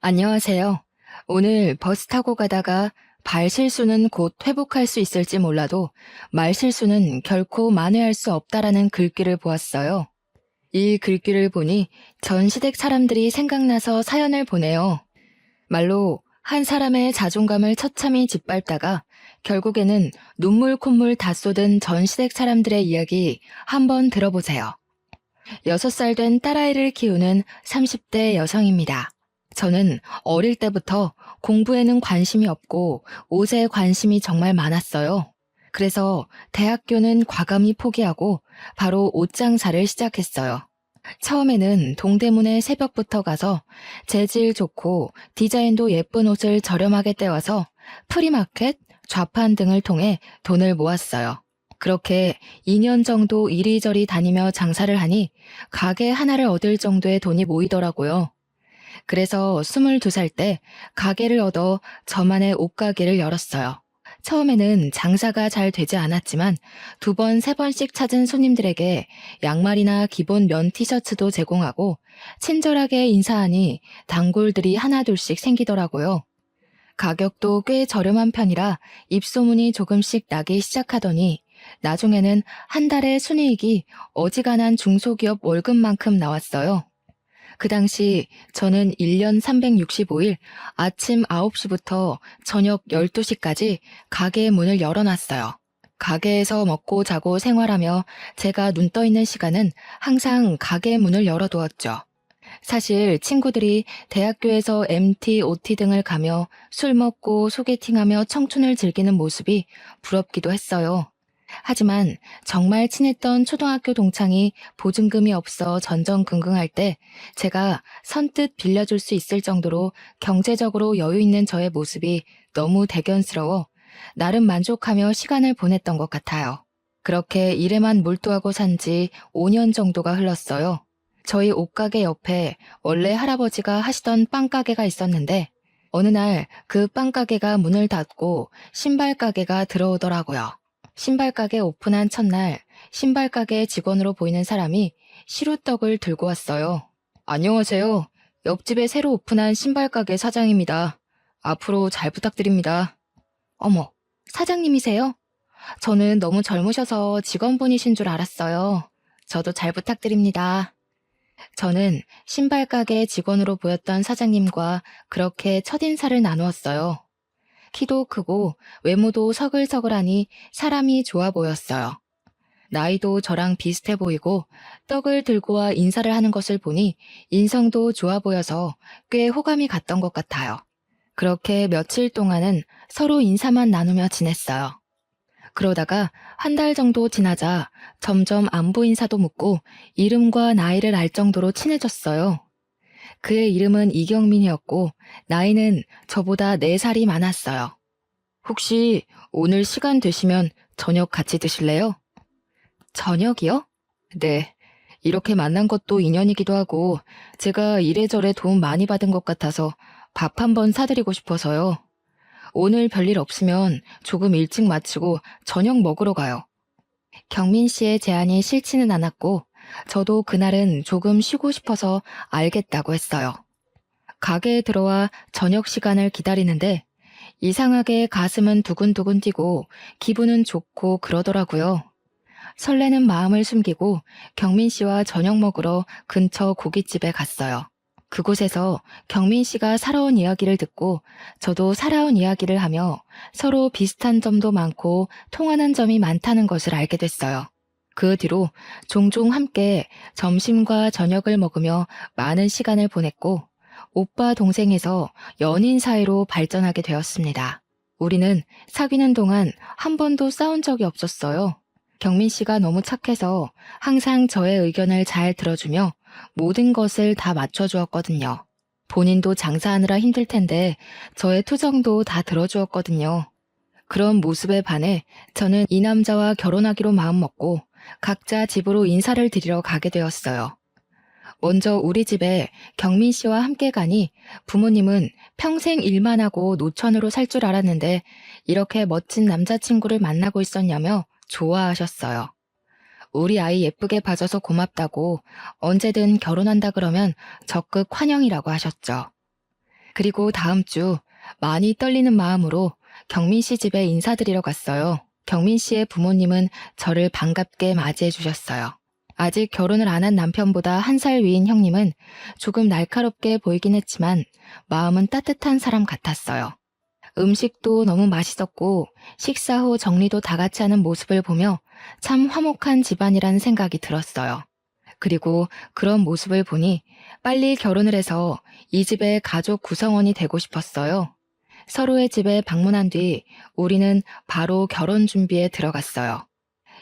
안녕하세요. 오늘 버스 타고 가다가 발 실수는 곧 회복할 수 있을지 몰라도 말 실수는 결코 만회할 수 없다라는 글귀를 보았어요. 이 글귀를 보니 전 시댁 사람들이 생각나서 사연을 보내요. 말로 한 사람의 자존감을 처참히 짓밟다가 결국에는 눈물 콧물 다 쏟은 전 시댁 사람들의 이야기 한번 들어보세요. 6살 된 딸아이를 키우는 30대 여성입니다. 저는 어릴 때부터 공부에는 관심이 없고 옷에 관심이 정말 많았어요. 그래서 대학교는 과감히 포기하고 바로 옷 장사를 시작했어요. 처음에는 동대문에 새벽부터 가서 재질 좋고 디자인도 예쁜 옷을 저렴하게 떼와서 프리마켓, 좌판 등을 통해 돈을 모았어요. 그렇게 2년 정도 이리저리 다니며 장사를 하니 가게 하나를 얻을 정도의 돈이 모이더라고요. 그래서 22살 때 가게를 얻어 저만의 옷가게를 열었어요. 처음에는 장사가 잘 되지 않았지만 2번, 3번씩 찾은 손님들에게 양말이나 기본 면 티셔츠도 제공하고 친절하게 인사하니 단골들이 하나둘씩 생기더라고요. 가격도 꽤 저렴한 편이라 입소문이 조금씩 나기 시작하더니 나중에는 한 달에 순이익이 어지간한 중소기업 월급만큼 나왔어요. 그 당시 저는 1년 365일 아침 9시부터 저녁 12시까지 가게의 문을 열어놨어요. 가게에서 먹고 자고 생활하며 제가 눈 떠 있는 시간은 항상 가게의 문을 열어두었죠. 사실 친구들이 대학교에서 MT, OT 등을 가며 술 먹고 소개팅하며 청춘을 즐기는 모습이 부럽기도 했어요. 하지만 정말 친했던 초등학교 동창이 보증금이 없어 전전긍긍할 때 제가 선뜻 빌려줄 수 있을 정도로 경제적으로 여유 있는 저의 모습이 너무 대견스러워 나름 만족하며 시간을 보냈던 것 같아요. 그렇게 일에만 몰두하고 산 지 5년 정도가 흘렀어요. 저희 옷가게 옆에 원래 할아버지가 하시던 빵가게가 있었는데 어느 날 그 빵가게가 문을 닫고 신발가게가 들어오더라고요. 신발가게 오픈한 첫날 신발가게 직원으로 보이는 사람이 시루떡을 들고 왔어요. 안녕하세요. 옆집에 새로 오픈한 신발가게 사장입니다. 앞으로 잘 부탁드립니다. 어머, 사장님이세요? 저는 너무 젊으셔서 직원분이신 줄 알았어요. 저도 잘 부탁드립니다. 저는 신발가게 직원으로 보였던 사장님과 그렇게 첫인사를 나누었어요. 키도 크고 외모도 서글서글하니 사람이 좋아 보였어요. 나이도 저랑 비슷해 보이고 떡을 들고 와 인사를 하는 것을 보니 인성도 좋아 보여서 꽤 호감이 갔던 것 같아요. 그렇게 며칠 동안은 서로 인사만 나누며 지냈어요. 그러다가 한 달 정도 지나자 점점 안부 인사도 묻고 이름과 나이를 알 정도로 친해졌어요. 그의 이름은 이경민이었고 나이는 저보다 4살이 많았어요. 혹시 오늘 시간 되시면 저녁 같이 드실래요? 저녁이요? 네. 이렇게 만난 것도 인연이기도 하고 제가 이래저래 도움 많이 받은 것 같아서 밥 한번 사드리고 싶어서요. 오늘 별일 없으면 조금 일찍 마치고 저녁 먹으러 가요. 경민 씨의 제안이 싫지는 않았고 저도 그날은 조금 쉬고 싶어서 알겠다고 했어요. 가게에 들어와 저녁 시간을 기다리는데 이상하게 가슴은 두근두근 뛰고 기분은 좋고 그러더라고요. 설레는 마음을 숨기고 경민 씨와 저녁 먹으러 근처 고깃집에 갔어요. 그곳에서 경민 씨가 살아온 이야기를 듣고 저도 살아온 이야기를 하며 서로 비슷한 점도 많고 통하는 점이 많다는 것을 알게 됐어요. 그 뒤로 종종 함께 점심과 저녁을 먹으며 많은 시간을 보냈고 오빠 동생에서 연인 사이로 발전하게 되었습니다. 우리는 사귀는 동안 한 번도 싸운 적이 없었어요. 경민 씨가 너무 착해서 항상 저의 의견을 잘 들어주며 모든 것을 다 맞춰주었거든요. 본인도 장사하느라 힘들 텐데 저의 투정도 다 들어주었거든요. 그런 모습에 반해 저는 이 남자와 결혼하기로 마음먹고 각자 집으로 인사를 드리러 가게 되었어요. 먼저 우리 집에 경민 씨와 함께 가니 부모님은 평생 일만 하고 노천으로 살 줄 알았는데 이렇게 멋진 남자친구를 만나고 있었냐며 좋아하셨어요. 우리 아이 예쁘게 봐줘서 고맙다고 언제든 결혼한다 그러면 적극 환영이라고 하셨죠. 그리고 다음 주 많이 떨리는 마음으로 경민 씨 집에 인사드리러 갔어요. 경민 씨의 부모님은 저를 반갑게 맞이해 주셨어요. 아직 결혼을 안 한 남편보다 1살 위인 형님은 조금 날카롭게 보이긴 했지만 마음은 따뜻한 사람 같았어요. 음식도 너무 맛있었고 식사 후 정리도 다 같이 하는 모습을 보며 참 화목한 집안이라는 생각이 들었어요. 그리고 그런 모습을 보니 빨리 결혼을 해서 이 집의 가족 구성원이 되고 싶었어요. 서로의 집에 방문한 뒤 우리는 바로 결혼 준비에 들어갔어요.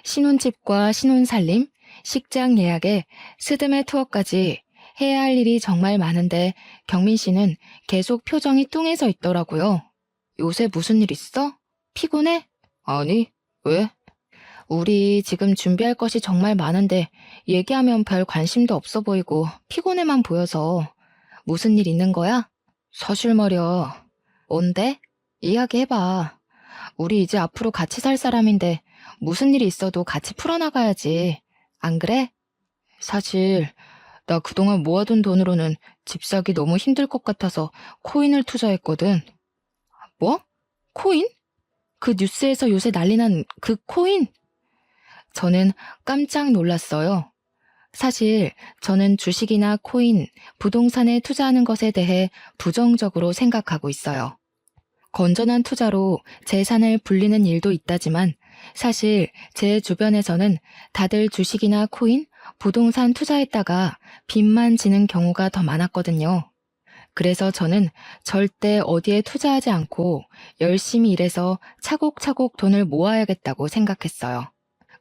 신혼집과 신혼살림, 식장 예약에 스드메 투어까지 해야 할 일이 정말 많은데 경민 씨는 계속 표정이 뚱해져 있더라고요. 요새 무슨 일 있어? 피곤해? 아니, 왜? 우리 지금 준비할 것이 정말 많은데 얘기하면 별 관심도 없어 보이고 피곤해만 보여서 무슨 일 있는 거야? 사실 말이야. 뭔데? 이야기해봐. 우리 이제 앞으로 같이 살 사람인데 무슨 일이 있어도 같이 풀어나가야지. 안 그래? 사실 나 그동안 모아둔 돈으로는 집 사기 너무 힘들 것 같아서 코인을 투자했거든. 뭐? 코인? 그 뉴스에서 요새 난리난 그 코인? 저는 깜짝 놀랐어요. 사실 저는 주식이나 코인, 부동산에 투자하는 것에 대해 부정적으로 생각하고 있어요. 건전한 투자로 재산을 불리는 일도 있다지만 사실 제 주변에서는 다들 주식이나 코인, 부동산 투자했다가 빚만 지는 경우가 더 많았거든요. 그래서 저는 절대 어디에 투자하지 않고 열심히 일해서 차곡차곡 돈을 모아야겠다고 생각했어요.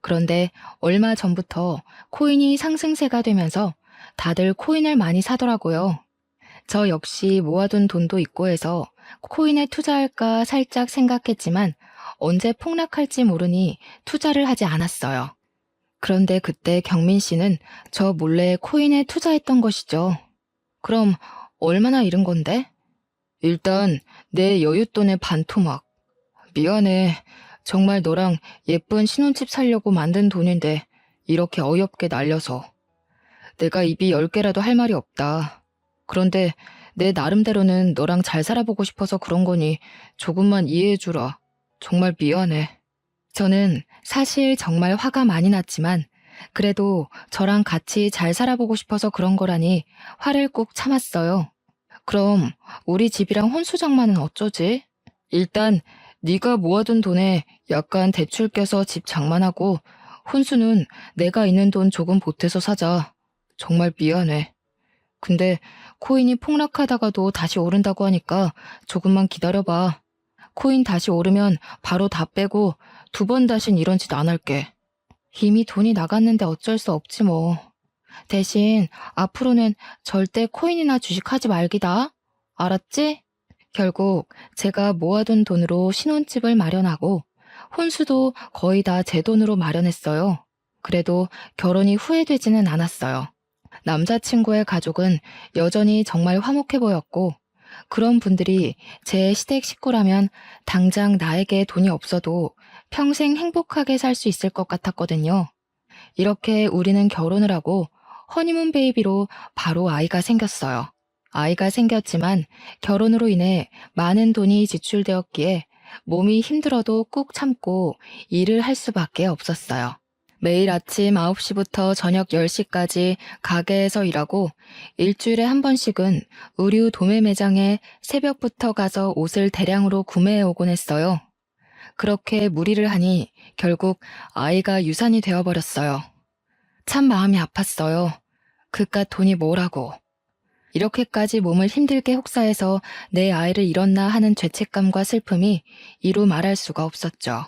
그런데 얼마 전부터 코인이 상승세가 되면서 다들 코인을 많이 사더라고요. 저 역시 모아둔 돈도 있고 해서 코인에 투자할까 살짝 생각했지만 언제 폭락할지 모르니 투자를 하지 않았어요. 그런데 그때 경민 씨는 저 몰래 코인에 투자했던 것이죠. 그럼 얼마나 잃은 건데? 일단 내 여윳돈의 반토막. 미안해. 정말 너랑 예쁜 신혼집 살려고 만든 돈인데 이렇게 어이없게 날려서. 내가 입이 10개라도 할 말이 없다. 그런데 내 나름대로는 너랑 잘 살아보고 싶어서 그런 거니 조금만 이해해주라. 정말 미안해. 저는 사실 정말 화가 많이 났지만 그래도 저랑 같이 잘 살아보고 싶어서 그런 거라니 화를 꾹 참았어요. 그럼 우리 집이랑 혼수 장만은 어쩌지? 일단 네가 모아둔 돈에 약간 대출 껴서 집 장만하고 혼수는 내가 있는 돈 조금 보태서 사자. 정말 미안해. 근데 코인이 폭락하다가도 다시 오른다고 하니까 조금만 기다려봐. 코인 다시 오르면 바로 다 빼고 2번 다신 이런 짓 안 할게. 이미 돈이 나갔는데 어쩔 수 없지 뭐. 대신 앞으로는 절대 코인이나 주식하지 말기다. 알았지? 결국 제가 모아둔 돈으로 신혼집을 마련하고 혼수도 거의 다 제 돈으로 마련했어요. 그래도 결혼이 후회되지는 않았어요. 남자친구의 가족은 여전히 정말 화목해 보였고 그런 분들이 제 시댁 식구라면 당장 나에게 돈이 없어도 평생 행복하게 살 수 있을 것 같았거든요. 이렇게 우리는 결혼을 하고 허니문 베이비로 바로 아이가 생겼어요. 아이가 생겼지만 결혼으로 인해 많은 돈이 지출되었기에 몸이 힘들어도 꾹 참고 일을 할 수밖에 없었어요. 매일 아침 9시부터 저녁 10시까지 가게에서 일하고 일주일에 한 번씩은 의류 도매 매장에 새벽부터 가서 옷을 대량으로 구매해 오곤 했어요. 그렇게 무리를 하니 결국 아이가 유산이 되어버렸어요. 참 마음이 아팠어요. 그깟 돈이 뭐라고. 이렇게까지 몸을 힘들게 혹사해서 내 아이를 잃었나 하는 죄책감과 슬픔이 이루 말할 수가 없었죠.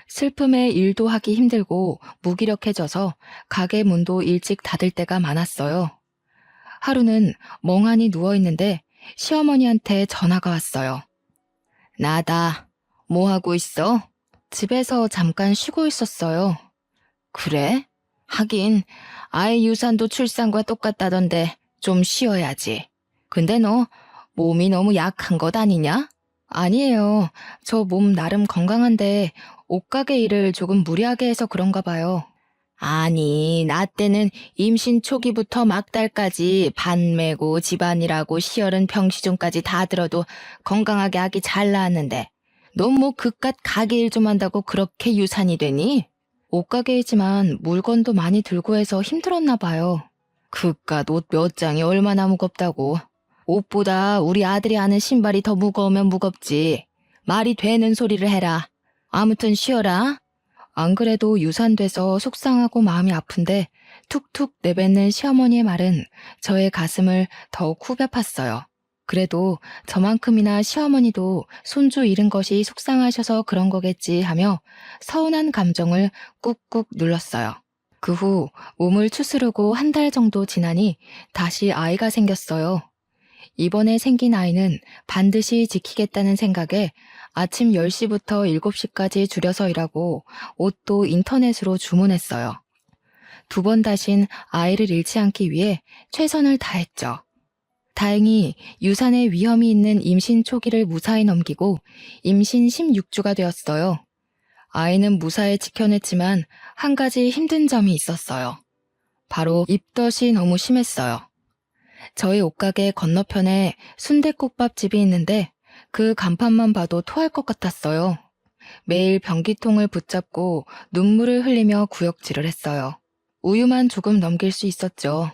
슬픔에 일도 하기 힘들고 무기력해져서 가게 문도 일찍 닫을 때가 많았어요. 하루는 멍하니 누워있는데 시어머니한테 전화가 왔어요. 나다. 뭐 하고 있어? 집에서 잠깐 쉬고 있었어요. 그래? 하긴 아이 유산도 출산과 똑같다던데 좀 쉬어야지. 근데 너 몸이 너무 약한 것 아니냐? 아니에요. 저 몸 나름 건강한데 옷가게 일을 조금 무리하게 해서 그런가 봐요. 아니, 나 때는 임신 초기부터 막달까지 반 메고 집안일하고 시어른 병시종까지 다 들어도 건강하게 아기 잘 낳았는데 넌 뭐 그깟 가게 일 좀 한다고 그렇게 유산이 되니? 옷가게이지만 물건도 많이 들고 해서 힘들었나 봐요. 그깟 옷 몇 장이 얼마나 무겁다고. 옷보다 우리 아들이 아는 신발이 더 무거우면 무겁지. 말이 되는 소리를 해라. 아무튼 쉬어라. 안 그래도 유산돼서 속상하고 마음이 아픈데 툭툭 내뱉는 시어머니의 말은 저의 가슴을 더욱 후벼 팠어요. 그래도 저만큼이나 시어머니도 손주 잃은 것이 속상하셔서 그런 거겠지 하며 서운한 감정을 꾹꾹 눌렀어요. 그 후 몸을 추스르고 한 달 정도 지나니 다시 아이가 생겼어요. 이번에 생긴 아이는 반드시 지키겠다는 생각에 아침 10시부터 7시까지 줄여서 일하고 옷도 인터넷으로 주문했어요. 두 번 다신 아이를 잃지 않기 위해 최선을 다했죠. 다행히 유산에 위험이 있는 임신 초기를 무사히 넘기고 임신 16주가 되었어요. 아이는 무사히 지켜냈지만 한 가지 힘든 점이 있었어요. 바로 입덧이 너무 심했어요. 저희 옷가게 건너편에 순댓국밥집이 있는데 그 간판만 봐도 토할 것 같았어요. 매일 변기통을 붙잡고 눈물을 흘리며 구역질을 했어요. 우유만 조금 넘길 수 있었죠.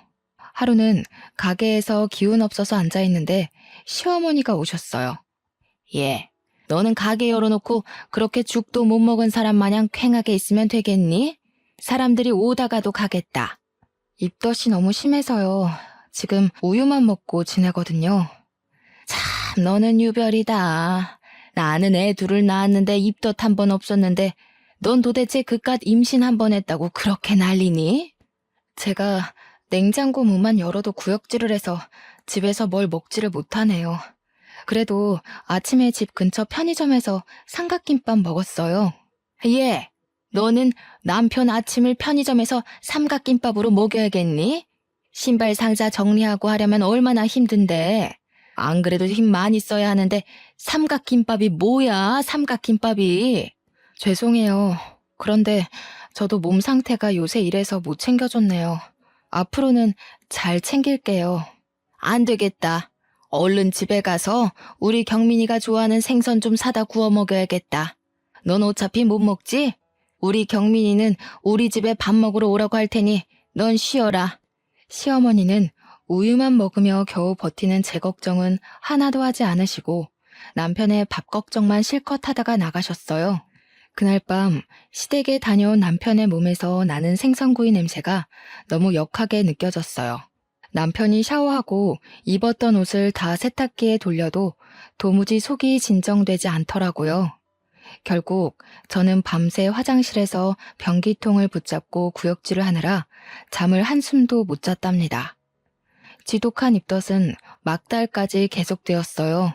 하루는 가게에서 기운 없어서 앉아있는데 시어머니가 오셨어요. 예, 너는 가게 열어놓고 그렇게 죽도 못 먹은 사람 마냥 퀭하게 있으면 되겠니? 사람들이 오다가도 가겠다. 입덧이 너무 심해서요. 지금 우유만 먹고 지내거든요. 참, 너는 유별이다. 나는 애 둘을 낳았는데 입덧 한 번 없었는데 넌 도대체 그깟 임신 한 번 했다고 그렇게 난리니? 제가 냉장고 문만 열어도 구역질을 해서 집에서 뭘 먹지를 못하네요. 그래도 아침에 집 근처 편의점에서 삼각김밥 먹었어요. 예, 너는 남편 아침을 편의점에서 삼각김밥으로 먹여야겠니? 신발 상자 정리하고 하려면 얼마나 힘든데. 안 그래도 힘 많이 써야 하는데 삼각김밥이 뭐야, 삼각김밥이. 죄송해요. 그런데 저도 몸 상태가 요새 이래서 못 챙겨줬네요. 앞으로는 잘 챙길게요. 안 되겠다. 얼른 집에 가서 우리 경민이가 좋아하는 생선 좀 사다 구워 먹여야겠다. 넌 어차피 못 먹지? 우리 경민이는 우리 집에 밥 먹으러 오라고 할 테니 넌 쉬어라. 시어머니는 우유만 먹으며 겨우 버티는 제 걱정은 하나도 하지 않으시고 남편의 밥 걱정만 실컷 하다가 나가셨어요. 그날 밤 시댁에 다녀온 남편의 몸에서 나는 생선구이 냄새가 너무 역하게 느껴졌어요. 남편이 샤워하고 입었던 옷을 다 세탁기에 돌려도 도무지 속이 진정되지 않더라고요. 결국 저는 밤새 화장실에서 변기통을 붙잡고 구역질을 하느라 잠을 한숨도 못 잤답니다. 지독한 입덧은 막달까지 계속되었어요.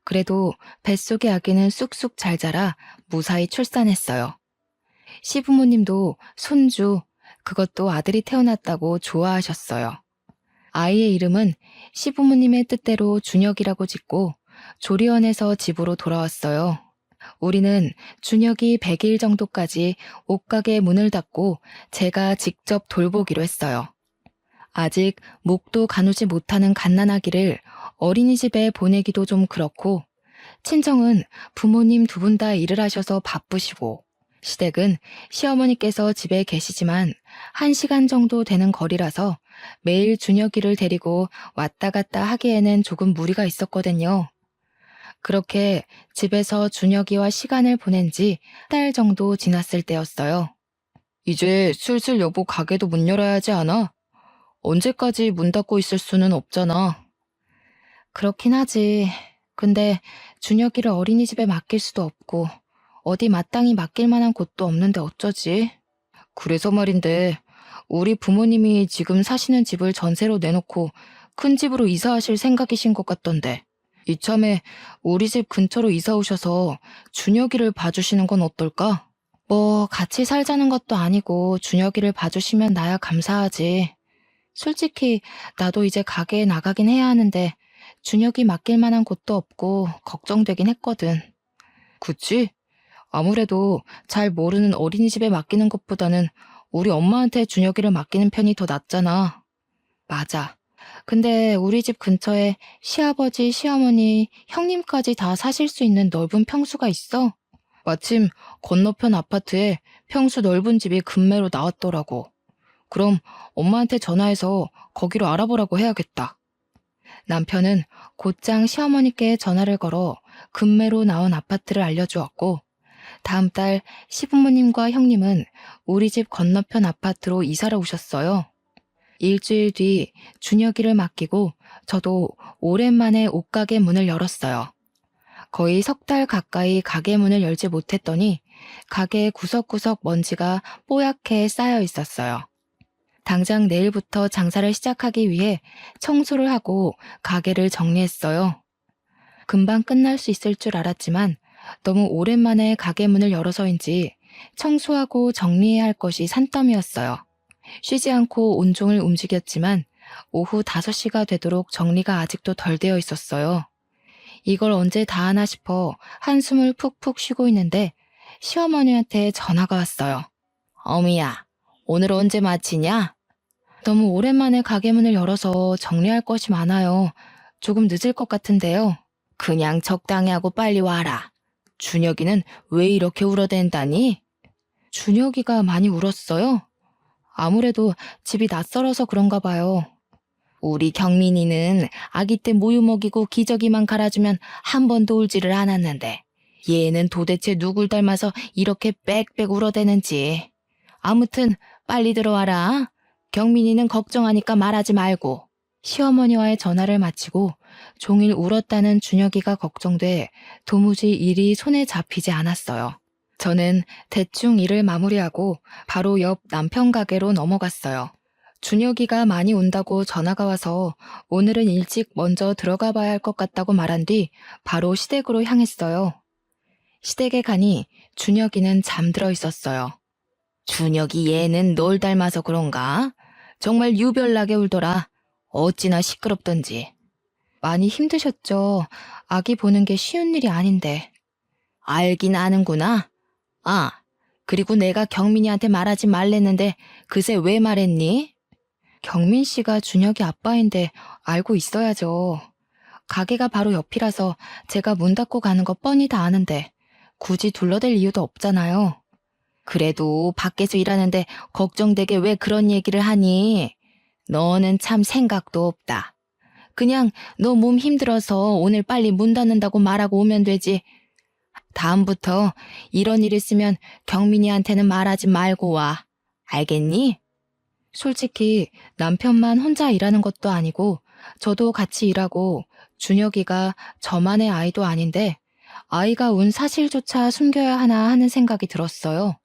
그래도 뱃속의 아기는 쑥쑥 잘 자라 무사히 출산했어요. 시부모님도 손주, 그것도 아들이 태어났다고 좋아하셨어요. 아이의 이름은 시부모님의 뜻대로 준혁이라고 짓고 조리원에서 집으로 돌아왔어요. 우리는 준혁이 100일 정도까지 옷가게 문을 닫고 제가 직접 돌보기로 했어요. 아직 목도 가누지 못하는 갓난아기를 어린이집에 보내기도 좀 그렇고 친정은 부모님 두 분 다 일을 하셔서 바쁘시고 시댁은 시어머니께서 집에 계시지만 1시간 정도 되는 거리라서 매일 준혁이를 데리고 왔다 갔다 하기에는 조금 무리가 있었거든요. 그렇게 집에서 준혁이와 시간을 보낸 지 1달 정도 지났을 때였어요. 이제 슬슬 여보 가게도 문 열어야 하지 않아? 언제까지 문 닫고 있을 수는 없잖아. 그렇긴 하지. 근데 준혁이를 어린이집에 맡길 수도 없고 어디 마땅히 맡길 만한 곳도 없는데 어쩌지? 그래서 말인데 우리 부모님이 지금 사시는 집을 전세로 내놓고 큰 집으로 이사하실 생각이신 것 같던데 이참에 우리 집 근처로 이사 오셔서 준혁이를 봐주시는 건 어떨까? 뭐 같이 살자는 것도 아니고 준혁이를 봐주시면 나야 감사하지. 솔직히 나도 이제 가게에 나가긴 해야 하는데 준혁이 맡길 만한 곳도 없고 걱정되긴 했거든. 그치? 아무래도 잘 모르는 어린이집에 맡기는 것보다는 우리 엄마한테 준혁이를 맡기는 편이 더 낫잖아. 맞아. 근데 우리 집 근처에 시아버지, 시어머니, 형님까지 다 사실 수 있는 넓은 평수가 있어. 마침 건너편 아파트에 평수 넓은 집이 급매로 나왔더라고. 그럼 엄마한테 전화해서 거기로 알아보라고 해야겠다. 남편은 곧장 시어머니께 전화를 걸어 급매로 나온 아파트를 알려주었고, 다음 달 시부모님과 형님은 우리 집 건너편 아파트로 이사를 오셨어요. 일주일 뒤 준혁이를 맡기고 저도 오랜만에 옷가게 문을 열었어요. 거의 석 달 가까이 가게 문을 열지 못했더니 가게 구석구석 먼지가 뽀얗게 쌓여 있었어요. 당장 내일부터 장사를 시작하기 위해 청소를 하고 가게를 정리했어요. 금방 끝날 수 있을 줄 알았지만 너무 오랜만에 가게 문을 열어서인지 청소하고 정리해야 할 것이 산더미였어요. 쉬지 않고 온종일 움직였지만 오후 5시가 되도록 정리가 아직도 덜 되어 있었어요. 이걸 언제 다 하나 싶어 한숨을 푹푹 쉬고 있는데 시어머니한테 전화가 왔어요. 어미야, 오늘 언제 마치냐? 너무 오랜만에 가게 문을 열어서 정리할 것이 많아요. 조금 늦을 것 같은데요. 그냥 적당히 하고 빨리 와라. 준혁이는 왜 이렇게 울어댄다니? 준혁이가 많이 울었어요? 아무래도 집이 낯설어서 그런가 봐요. 우리 경민이는 아기 때 모유 먹이고 기저귀만 갈아주면 한 번도 울지를 않았는데 얘는 도대체 누굴 닮아서 이렇게 빽빽 울어대는지. 아무튼 빨리 들어와라. 경민이는 걱정하니까 말하지 말고. 시어머니와의 전화를 마치고 종일 울었다는 준혁이가 걱정돼 도무지 일이 손에 잡히지 않았어요. 저는 대충 일을 마무리하고 바로 옆 남편 가게로 넘어갔어요. 준혁이가 많이 운다고 전화가 와서 오늘은 일찍 먼저 들어가 봐야 할 것 같다고 말한 뒤 바로 시댁으로 향했어요. 시댁에 가니 준혁이는 잠들어 있었어요. 준혁이 얘는 널 닮아서 그런가? 정말 유별나게 울더라. 어찌나 시끄럽던지. 많이 힘드셨죠. 아기 보는 게 쉬운 일이 아닌데. 알긴 아는구나. 아, 그리고 내가 경민이한테 말하지 말랬는데 그새 왜 말했니? 경민 씨가 준혁이 아빠인데 알고 있어야죠. 가게가 바로 옆이라서 제가 문 닫고 가는 거 뻔히 다 아는데 굳이 둘러댈 이유도 없잖아요. 그래도 밖에서 일하는데 걱정되게 왜 그런 얘기를 하니? 너는 참 생각도 없다. 그냥 너 몸 힘들어서 오늘 빨리 문 닫는다고 말하고 오면 되지. 다음부터 이런 일 있으면 경민이한테는 말하지 말고 와. 알겠니? 솔직히 남편만 혼자 일하는 것도 아니고 저도 같이 일하고 준혁이가 저만의 아이도 아닌데 아이가 운 사실조차 숨겨야 하나 하는 생각이 들었어요.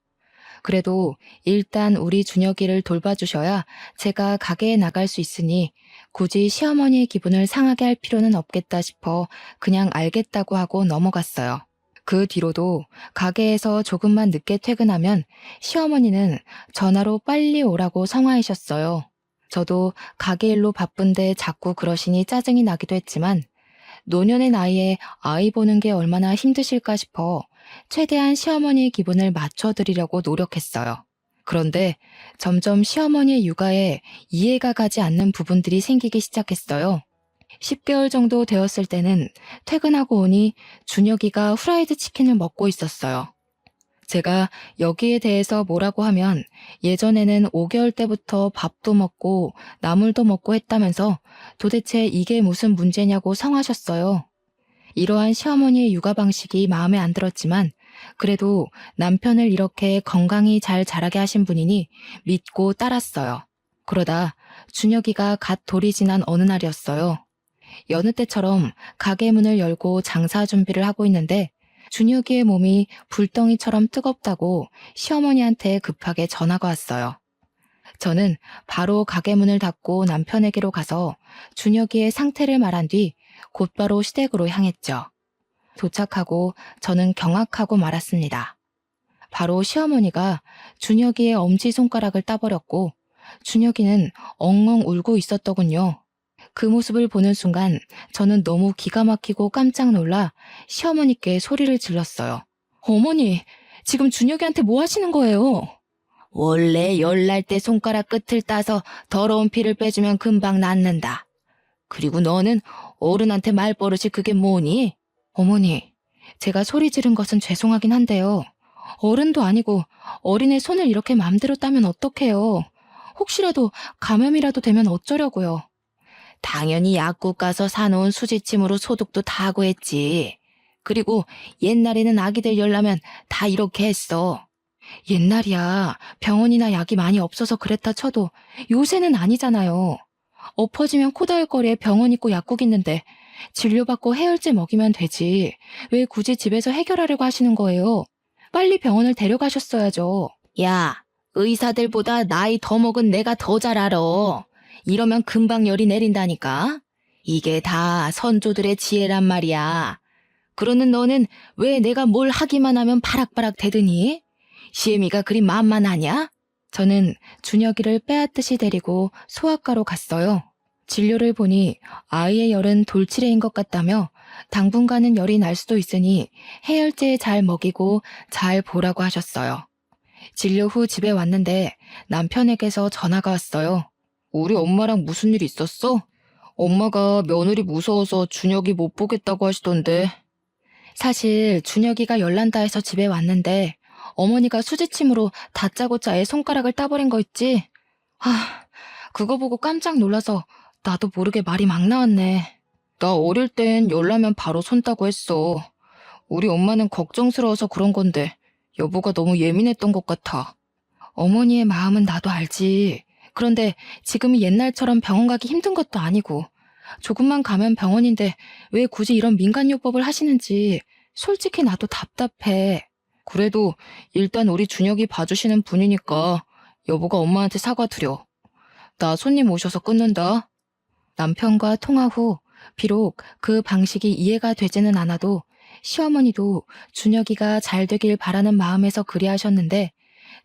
그래도 일단 우리 준혁이를 돌봐주셔야 제가 가게에 나갈 수 있으니 굳이 시어머니의 기분을 상하게 할 필요는 없겠다 싶어 그냥 알겠다고 하고 넘어갔어요. 그 뒤로도 가게에서 조금만 늦게 퇴근하면 시어머니는 전화로 빨리 오라고 성화하셨어요. 저도 가게 일로 바쁜데 자꾸 그러시니 짜증이 나기도 했지만 노년의 나이에 아이 보는 게 얼마나 힘드실까 싶어 최대한 시어머니의 기분을 맞춰드리려고 노력했어요. 그런데 점점 시어머니의 육아에 이해가 가지 않는 부분들이 생기기 시작했어요. 10개월 정도 되었을 때는 퇴근하고 오니 준혁이가 후라이드 치킨을 먹고 있었어요. 제가 여기에 대해서 뭐라고 하면 예전에는 5개월 때부터 밥도 먹고 나물도 먹고 했다면서 도대체 이게 무슨 문제냐고 성하셨어요. 이러한 시어머니의 육아 방식이 마음에 안 들었지만 그래도 남편을 이렇게 건강히 잘 자라게 하신 분이니 믿고 따랐어요. 그러다 준혁이가 갓 돌이 지난 어느 날이었어요. 여느 때처럼 가게 문을 열고 장사 준비를 하고 있는데 준혁이의 몸이 불덩이처럼 뜨겁다고 시어머니한테 급하게 전화가 왔어요. 저는 바로 가게 문을 닫고 남편에게로 가서 준혁이의 상태를 말한 뒤 곧바로 시댁으로 향했죠. 도착하고 저는 경악하고 말았습니다. 바로 시어머니가 준혁이의 엄지손가락을 따버렸고 준혁이는 엉엉 울고 있었더군요. 그 모습을 보는 순간 저는 너무 기가 막히고 깜짝 놀라 시어머니께 소리를 질렀어요. 어머니, 지금 준혁이한테 뭐 하시는 거예요? 원래 열날 때 손가락 끝을 따서 더러운 피를 빼주면 금방 낫는다. 그리고 너는 어른한테 말버릇이 그게 뭐니? 어머니, 제가 소리 지른 것은 죄송하긴 한데요. 어른도 아니고 어린애 손을 이렇게 맘대로 따면 어떡해요. 혹시라도 감염이라도 되면 어쩌려고요. 당연히 약국 가서 사놓은 수지침으로 소독도 다 하고 했지. 그리고 옛날에는 아기들 열나면 다 이렇게 했어. 옛날이야 병원이나 약이 많이 없어서 그랬다 쳐도 요새는 아니잖아요. 엎어지면 코다할거리에 병원 있고 약국 있는데 진료받고 해열제 먹이면 되지. 왜 굳이 집에서 해결하려고 하시는 거예요? 빨리 병원을 데려가셨어야죠. 야, 의사들보다 나이 더 먹은 내가 더 잘 알아. 이러면 금방 열이 내린다니까. 이게 다 선조들의 지혜란 말이야. 그러는 너는 왜 내가 뭘 하기만 하면 바락바락 대드니? 시애미가 그리 만만하냐? 저는 준혁이를 빼앗듯이 데리고 소아과로 갔어요. 진료를 보니 아이의 열은 돌치레인 것 같다며 당분간은 열이 날 수도 있으니 해열제 잘 먹이고 잘 보라고 하셨어요. 진료 후 집에 왔는데 남편에게서 전화가 왔어요. 우리 엄마랑 무슨 일 있었어? 엄마가 며느리 무서워서 준혁이 못 보겠다고 하시던데. 사실 준혁이가 열난다 해서 집에 왔는데 어머니가 수지침으로 다짜고짜 애 손가락을 따버린 거 있지? 그거 보고 깜짝 놀라서 나도 모르게 말이 막 나왔네. 나 어릴 땐 열나면 바로 손 따고 했어. 우리 엄마는 걱정스러워서 그런 건데 여보가 너무 예민했던 것 같아. 어머니의 마음은 나도 알지. 그런데 지금이 옛날처럼 병원 가기 힘든 것도 아니고 조금만 가면 병원인데 왜 굳이 이런 민간요법을 하시는지 솔직히 나도 답답해. 그래도 일단 우리 준혁이 봐주시는 분이니까 여보가 엄마한테 사과드려. 나 손님 오셔서 끊는다. 남편과 통화 후 비록 그 방식이 이해가 되지는 않아도 시어머니도 준혁이가 잘 되길 바라는 마음에서 그리하셨는데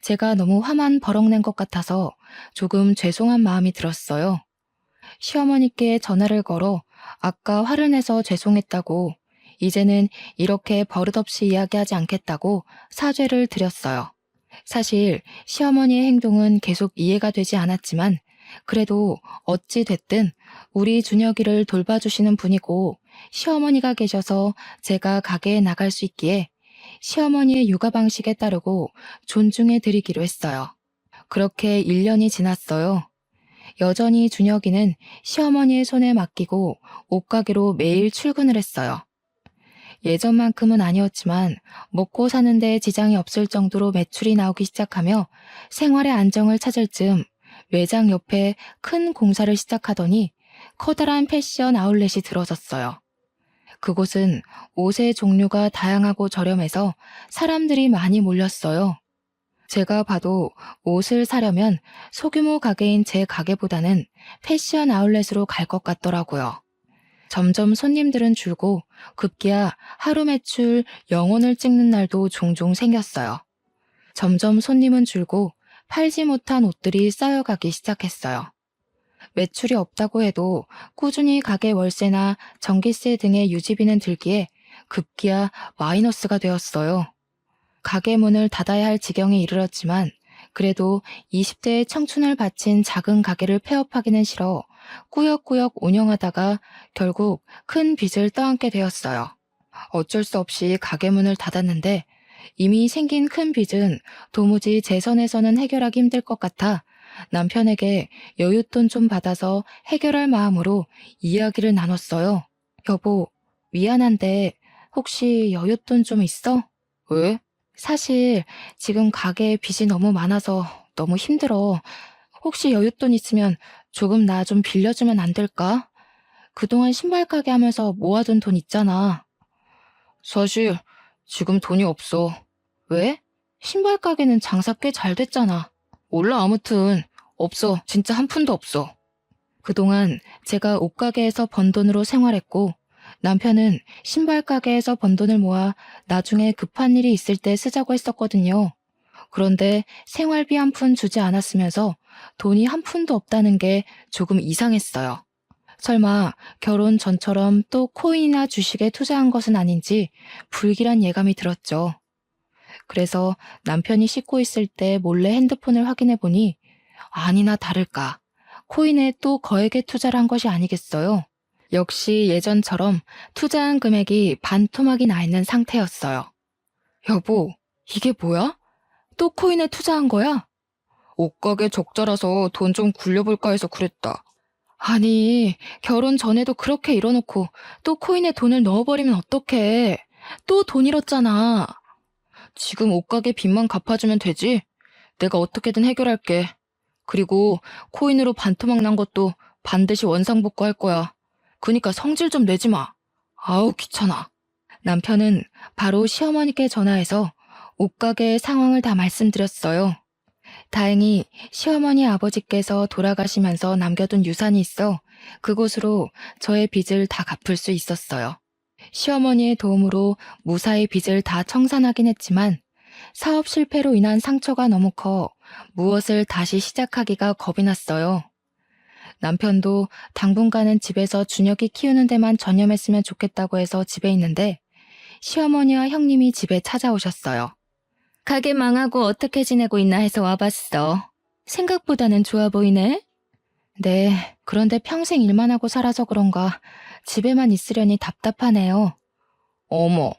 제가 너무 화만 버럭낸 것 같아서 조금 죄송한 마음이 들었어요. 시어머니께 전화를 걸어 아까 화를 내서 죄송했다고 이제는 이렇게 버릇없이 이야기하지 않겠다고 사죄를 드렸어요. 사실 시어머니의 행동은 계속 이해가 되지 않았지만 그래도 어찌 됐든 우리 준혁이를 돌봐주시는 분이고 시어머니가 계셔서 제가 가게에 나갈 수 있기에 시어머니의 육아 방식에 따르고 존중해 드리기로 했어요. 그렇게 1년이 지났어요. 여전히 준혁이는 시어머니의 손에 맡기고 옷가게로 매일 출근을 했어요. 예전만큼은 아니었지만 먹고 사는데 지장이 없을 정도로 매출이 나오기 시작하며 생활의 안정을 찾을 즈음 매장 옆에 큰 공사를 시작하더니 커다란 패션 아울렛이 들어섰어요. 그곳은 옷의 종류가 다양하고 저렴해서 사람들이 많이 몰렸어요. 제가 봐도 옷을 사려면 소규모 가게인 제 가게보다는 패션 아울렛으로 갈 것 같더라고요. 점점 손님들은 줄고 급기야 하루 매출 0원을 찍는 날도 종종 생겼어요. 점점 손님은 줄고 팔지 못한 옷들이 쌓여가기 시작했어요. 매출이 없다고 해도 꾸준히 가게 월세나 전기세 등의 유지비는 들기에 급기야 마이너스가 되었어요. 가게 문을 닫아야 할 지경에 이르렀지만 그래도 20대의 청춘을 바친 작은 가게를 폐업하기는 싫어 꾸역꾸역 운영하다가 결국 큰 빚을 떠안게 되었어요. 어쩔 수 없이 가게 문을 닫았는데 이미 생긴 큰 빚은 도무지 제 선에서는 해결하기 힘들 것 같아 남편에게 여윳돈 좀 받아서 해결할 마음으로 이야기를 나눴어요. 여보, 미안한데 혹시 여윳돈 좀 있어? 왜? 사실 지금 가게에 빚이 너무 많아서 너무 힘들어. 혹시 여윳돈 있으면 조금 나 좀 빌려주면 안 될까? 그동안 신발 가게 하면서 모아둔 돈 있잖아. 사실 지금 돈이 없어. 왜? 신발 가게는 장사 꽤 잘 됐잖아. 몰라 아무튼 없어. 진짜 한 푼도 없어. 그동안 제가 옷가게에서 번 돈으로 생활했고 남편은 신발 가게에서 번 돈을 모아 나중에 급한 일이 있을 때 쓰자고 했었거든요. 그런데 생활비 한 푼 주지 않았으면서 돈이 한 푼도 없다는 게 조금 이상했어요. 설마 결혼 전처럼 또 코인이나 주식에 투자한 것은 아닌지 불길한 예감이 들었죠. 그래서 남편이 씻고 있을 때 몰래 핸드폰을 확인해 보니 아니나 다를까 코인에 또 거액의 투자를 한 것이 아니겠어요. 역시 예전처럼 투자한 금액이 반토막이 나 있는 상태였어요. 여보, 이게 뭐야? 또 코인에 투자한 거야? 옷가게 적자라서 돈 좀 굴려볼까 해서 그랬다. 아니, 결혼 전에도 그렇게 잃어놓고 또 코인에 돈을 넣어버리면 어떡해. 또 돈 잃었잖아. 지금 옷가게 빚만 갚아주면 되지? 내가 어떻게든 해결할게. 그리고 코인으로 반토막 난 것도 반드시 원상복구할 거야. 그니까 성질 좀 내지 마. 아우, 귀찮아. 남편은 바로 시어머니께 전화해서 옷가게의 상황을 다 말씀드렸어요. 다행히 시어머니 아버지께서 돌아가시면서 남겨둔 유산이 있어 그곳으로 저의 빚을 다 갚을 수 있었어요. 시어머니의 도움으로 무사히 빚을 다 청산하긴 했지만 사업 실패로 인한 상처가 너무 커 무엇을 다시 시작하기가 겁이 났어요. 남편도 당분간은 집에서 준혁이 키우는 데만 전념했으면 좋겠다고 해서 집에 있는데 시어머니와 형님이 집에 찾아오셨어요. 가게 망하고 어떻게 지내고 있나 해서 와봤어. 생각보다는 좋아 보이네? 네, 그런데 평생 일만 하고 살아서 그런가 집에만 있으려니 답답하네요. 어머,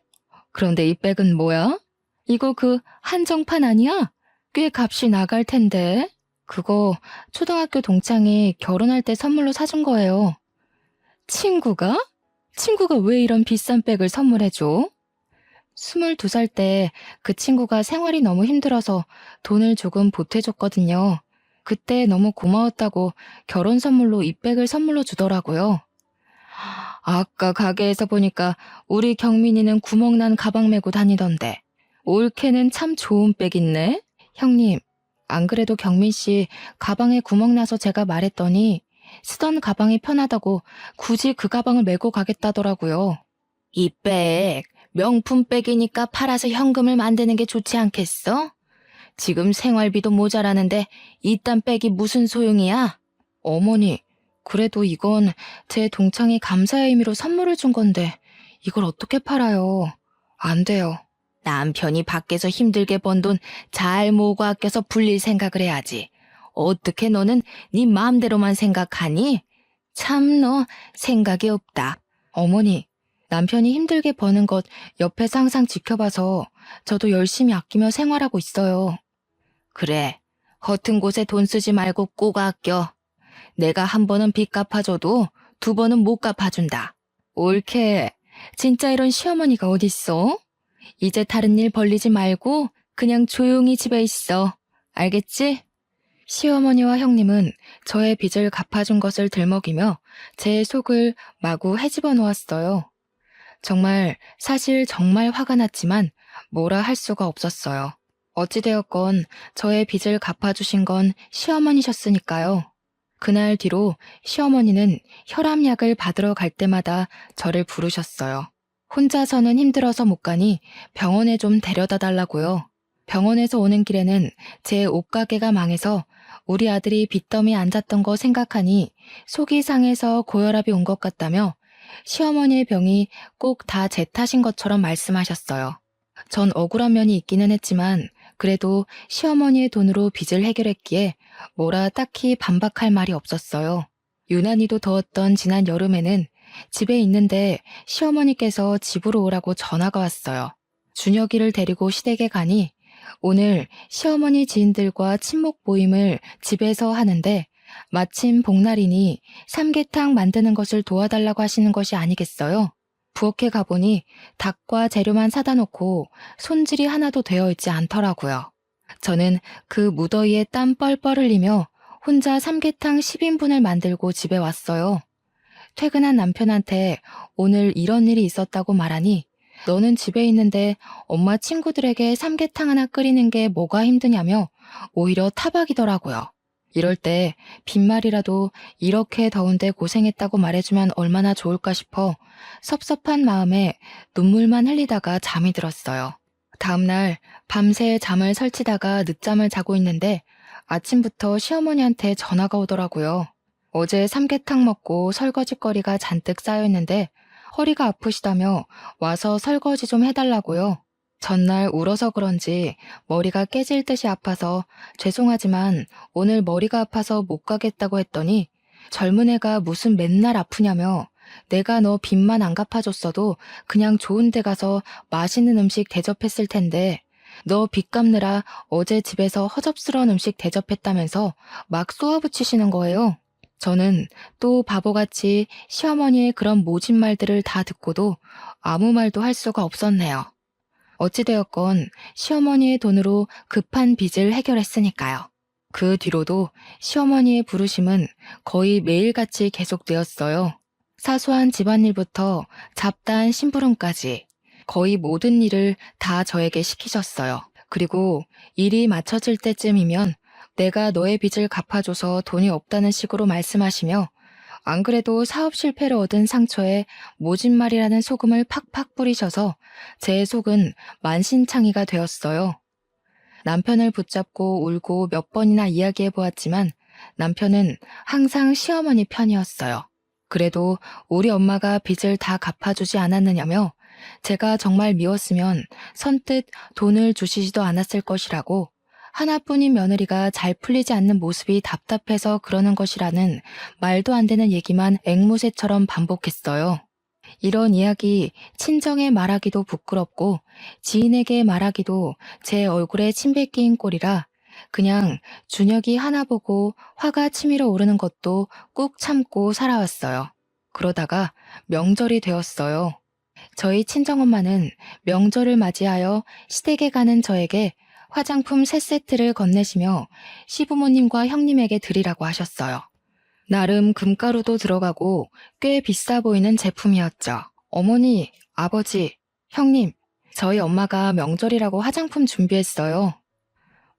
그런데 이 백은 뭐야? 이거 그 한정판 아니야? 꽤 값이 나갈 텐데. 그거 초등학교 동창이 결혼할 때 선물로 사준 거예요. 친구가? 친구가 왜 이런 비싼 백을 선물해줘? 22살 때 그 친구가 생활이 너무 힘들어서 돈을 조금 보태줬거든요. 그때 너무 고마웠다고 결혼 선물로 이 백을 선물로 주더라고요. 아까 가게에서 보니까 우리 경민이는 구멍난 가방 메고 다니던데. 올케는 참 좋은 백 있네? 형님, 안 그래도 경민 씨 가방에 구멍 나서 제가 말했더니 쓰던 가방이 편하다고 굳이 그 가방을 메고 가겠다더라고요. 이 백, 명품 백이니까 팔아서 현금을 만드는 게 좋지 않겠어? 지금 생활비도 모자라는데 이딴 백이 무슨 소용이야? 어머니, 그래도 이건 제 동창이 감사의 의미로 선물을 준 건데 이걸 어떻게 팔아요? 안 돼요. 남편이 밖에서 힘들게 번 돈 잘 모으고 아껴서 불릴 생각을 해야지. 어떻게 너는 네 마음대로만 생각하니? 참 너 생각이 없다. 어머니, 남편이 힘들게 버는 것 옆에서 항상 지켜봐서 저도 열심히 아끼며 생활하고 있어요. 그래, 허튼 곳에 돈 쓰지 말고 꼭 아껴. 내가 한 번은 빚 갚아줘도 두 번은 못 갚아준다. 옳게, 진짜 이런 시어머니가 어딨어? 이제 다른 일 벌리지 말고 그냥 조용히 집에 있어. 알겠지? 시어머니와 형님은 저의 빚을 갚아준 것을 들먹이며 제 속을 마구 헤집어 놓았어요. 사실 정말 화가 났지만 뭐라 할 수가 없었어요. 어찌되었건 저의 빚을 갚아주신 건 시어머니셨으니까요. 그날 뒤로 시어머니는 혈압약을 받으러 갈 때마다 저를 부르셨어요. 혼자서는 힘들어서 못 가니 병원에 좀 데려다 달라고요. 병원에서 오는 길에는 제 옷가게가 망해서 우리 아들이 빚더미에 앉았던 거 생각하니 속이 상해서 고혈압이 온 것 같다며 시어머니의 병이 꼭 다 제 탓인 것처럼 말씀하셨어요. 전 억울한 면이 있기는 했지만 그래도 시어머니의 돈으로 빚을 해결했기에 뭐라 딱히 반박할 말이 없었어요. 유난히도 더웠던 지난 여름에는 집에 있는데 시어머니께서 집으로 오라고 전화가 왔어요. 준혁이를 데리고 시댁에 가니 오늘 시어머니 지인들과 친목 모임을 집에서 하는데 마침 복날이니 삼계탕 만드는 것을 도와달라고 하시는 것이 아니겠어요? 부엌에 가보니 닭과 재료만 사다 놓고 손질이 하나도 되어 있지 않더라고요. 저는 그 무더위에 땀 뻘뻘 흘리며 혼자 삼계탕 10인분을 만들고 집에 왔어요. 퇴근한 남편한테 오늘 이런 일이 있었다고 말하니 너는 집에 있는데 엄마 친구들에게 삼계탕 하나 끓이는 게 뭐가 힘드냐며 오히려 타박이더라고요. 이럴 때 빈말이라도 이렇게 더운데 고생했다고 말해주면 얼마나 좋을까 싶어 섭섭한 마음에 눈물만 흘리다가 잠이 들었어요. 다음날 밤새 잠을 설치다가 늦잠을 자고 있는데 아침부터 시어머니한테 전화가 오더라고요. 어제 삼계탕 먹고 설거지거리가 잔뜩 쌓여있는데 허리가 아프시다며 와서 설거지 좀 해달라고요. 전날 울어서 그런지 머리가 깨질 듯이 아파서 죄송하지만 오늘 머리가 아파서 못 가겠다고 했더니 젊은 애가 무슨 맨날 아프냐며 내가 너 빚만 안 갚아줬어도 그냥 좋은 데 가서 맛있는 음식 대접했을 텐데 너 빚 갚느라 어제 집에서 허접스러운 음식 대접했다면서 막 쏘아붙이시는 거예요. 저는 또 바보같이 시어머니의 그런 모진 말들을 다 듣고도 아무 말도 할 수가 없었네요. 어찌되었건 시어머니의 돈으로 급한 빚을 해결했으니까요. 그 뒤로도 시어머니의 부르심은 거의 매일같이 계속되었어요. 사소한 집안일부터 잡다한 심부름까지 거의 모든 일을 다 저에게 시키셨어요. 그리고 일이 맞춰질 때쯤이면 내가 너의 빚을 갚아줘서 돈이 없다는 식으로 말씀하시며 안 그래도 사업 실패를 얻은 상처에 모진말이라는 소금을 팍팍 뿌리셔서 제 속은 만신창이가 되었어요. 남편을 붙잡고 울고 몇 번이나 이야기해 보았지만 남편은 항상 시어머니 편이었어요. 그래도 우리 엄마가 빚을 다 갚아주지 않았느냐며 제가 정말 미웠으면 선뜻 돈을 주시지도 않았을 것이라고 하나뿐인 며느리가 잘 풀리지 않는 모습이 답답해서 그러는 것이라는 말도 안 되는 얘기만 앵무새처럼 반복했어요. 이런 이야기 친정에 말하기도 부끄럽고 지인에게 말하기도 제 얼굴에 침 뱉기인 꼴이라 그냥 준혁이 하나 보고 화가 치밀어 오르는 것도 꾹 참고 살아왔어요. 그러다가 명절이 되었어요. 저희 친정엄마는 명절을 맞이하여 시댁에 가는 저에게 화장품 3세트를 건네시며 시부모님과 형님에게 드리라고 하셨어요. 나름 금가루도 들어가고 꽤 비싸 보이는 제품이었죠. 어머니, 아버지, 형님, 저희 엄마가 명절이라고 화장품 준비했어요.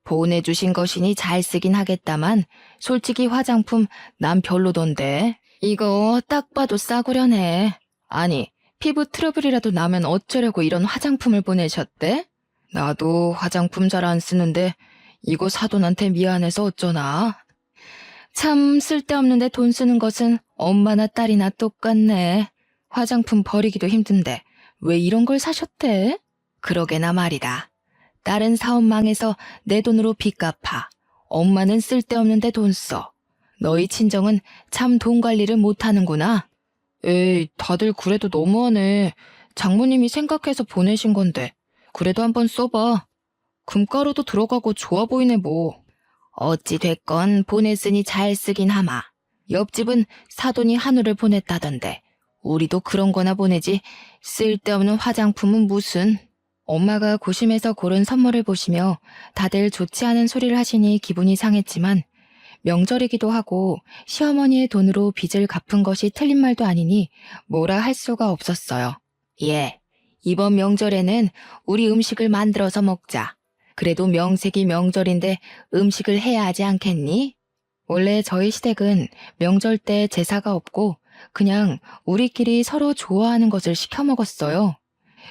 보내주신 것이니 잘 쓰긴 하겠다만 솔직히 화장품 난 별로던데. 이거 딱 봐도 싸구려네. 아니, 피부 트러블이라도 나면 어쩌려고 이런 화장품을 보내셨대? 나도 화장품 잘 안 쓰는데 이거 사돈한테 미안해서 어쩌나. 참 쓸데없는데 돈 쓰는 것은 엄마나 딸이나 똑같네. 화장품 버리기도 힘든데 왜 이런 걸 사셨대? 그러게나 말이다. 딸은 사업 망해서 내 돈으로 빚 갚아. 엄마는 쓸데없는데 돈 써. 너희 친정은 참 돈 관리를 못하는구나. 에이, 다들 그래도 너무하네. 장모님이 생각해서 보내신 건데 그래도 한번 써봐. 금가루도 들어가고 좋아 보이네 뭐. 어찌 됐건 보냈으니 잘 쓰긴 하마. 옆집은 사돈이 한우를 보냈다던데 우리도 그런 거나 보내지 쓸데없는 화장품은 무슨. 엄마가 고심해서 고른 선물을 보시며 다들 좋지 않은 소리를 하시니 기분이 상했지만 명절이기도 하고 시어머니의 돈으로 빚을 갚은 것이 틀린 말도 아니니 뭐라 할 수가 없었어요. 예, 이번 명절에는 우리 음식을 만들어서 먹자. 그래도 명색이 명절인데 음식을 해야 하지 않겠니? 원래 저희 시댁은 명절 때 제사가 없고 그냥 우리끼리 서로 좋아하는 것을 시켜 먹었어요.